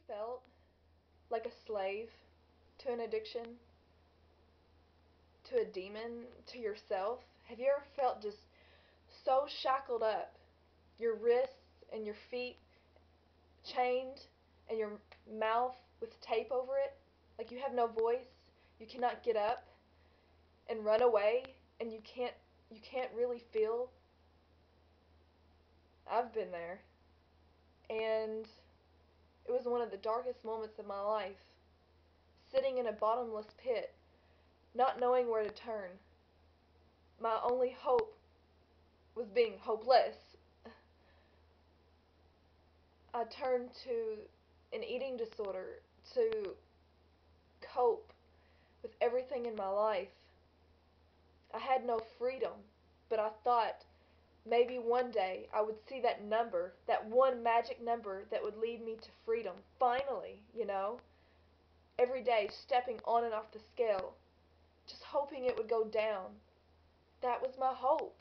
felt like a slave to an addiction, to a demon, to yourself? Have you ever felt just so shackled up, your wrists and your feet chained, and your mouth with tape over it? Like you have no voice, you cannot get up and run away, and you can't really feel. I've been there, and it was one of the darkest moments of my life, sitting in a bottomless pit, not knowing where to turn. My only hope was being hopeless. I turned to an eating disorder to cope with everything in my life. I had no freedom, but I thought maybe one day I would see that number, that one magic number that would lead me to freedom. Finally. Every day stepping on and off the scale, just hoping it would go down. That was my hope,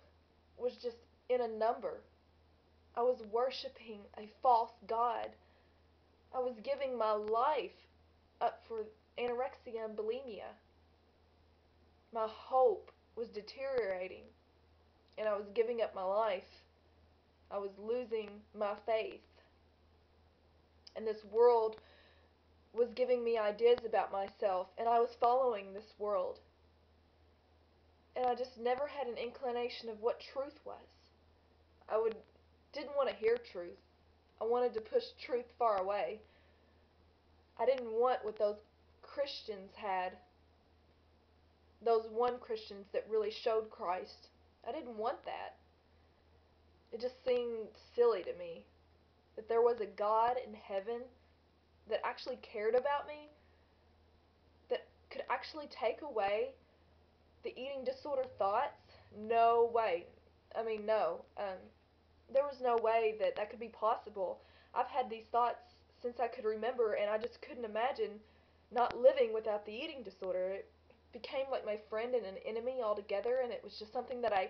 was just in a number. I was worshiping a false god. I was giving my life up for anorexia and bulimia. My hope was deteriorating, and I was giving up my life. I was losing my faith. And this world was giving me ideas about myself, and I was following this world. And I just never had an inclination of what truth was. I didn't want to hear truth. I wanted to push truth far away. I didn't want what those Christians had, those one Christians that really showed Christ. I didn't want that. It just seemed silly to me that there was a God in heaven that actually cared about me, that could actually take away the eating disorder thoughts. No way. I mean, no. There was no way that that could be possible. I've had these thoughts since I could remember, and I just couldn't imagine not living without the eating disorder. It became like my friend and an enemy altogether, and it was just something that I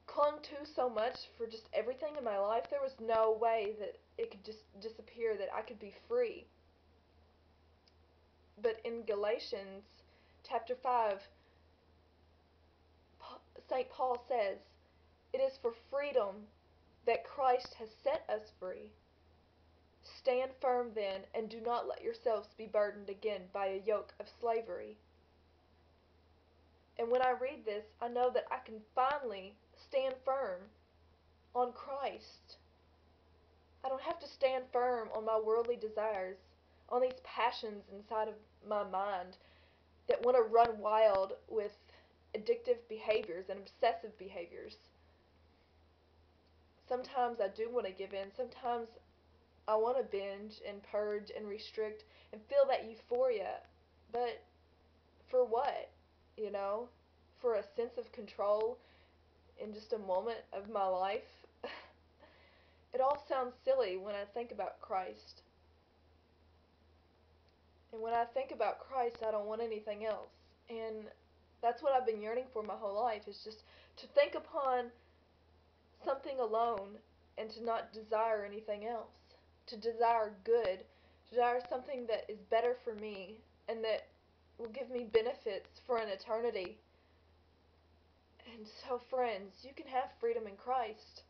clung to so much for just everything in my life. There was no way that it could just disappear, that I could be free. But in Galatians chapter 5, St. Paul says, "It is for freedom that Christ has set us free. Stand firm then, and do not let yourselves be burdened again by a yoke of slavery." And when I read this, I know that I can finally stand firm on Christ. I don't have to stand firm on my worldly desires, on these passions inside of my mind that want to run wild with addictive behaviors and obsessive behaviors. Sometimes I do want to give in. Sometimes I want to binge and purge and restrict and feel that euphoria. But for what? You know? For a sense of control in just a moment of my life? It all sounds silly when I think about Christ. And when I think about Christ, I don't want anything else. And that's what I've been yearning for my whole life, is just to think upon something alone and to not desire anything else. To desire good, to desire something that is better for me and that will give me benefits for an eternity. And so, friends, you can have freedom in Christ.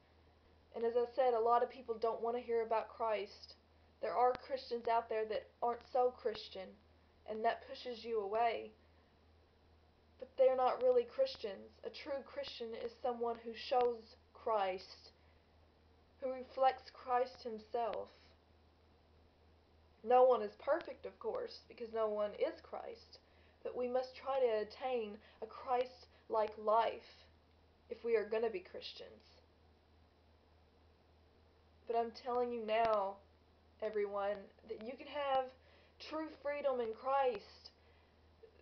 And as I said, a lot of people don't want to hear about Christ. There are Christians out there that aren't so Christian, and that pushes you away. But they're not really Christians. A true Christian is someone who shows Christ, who reflects Christ himself. No one is perfect, of course, because no one is Christ. But we must try to attain a Christ-like life if we are going to be Christians. But I'm telling you now, everyone, that you can have true freedom in Christ.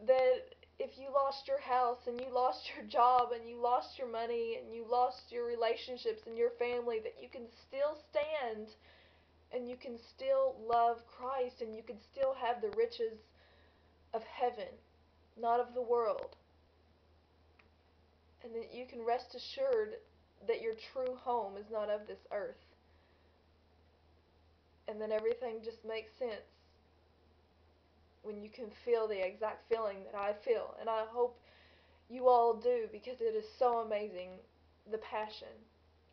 That if you lost your house and you lost your job and you lost your money and you lost your relationships and your family, that you can still stand and you can still love Christ and you can still have the riches of heaven, not of the world. And that you can rest assured that your true home is not of this earth. And then everything just makes sense when you can feel the exact feeling that I feel, and I hope you all do, because it is so amazing, the passion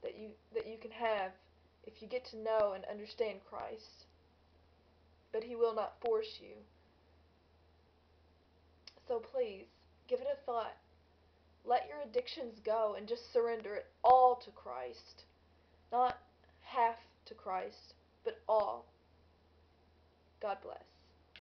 that you can have if you get to know and understand Christ. But He will not force you. So please, give it a thought. Let your addictions go and just surrender it all to Christ. Not half to Christ, but all. God bless.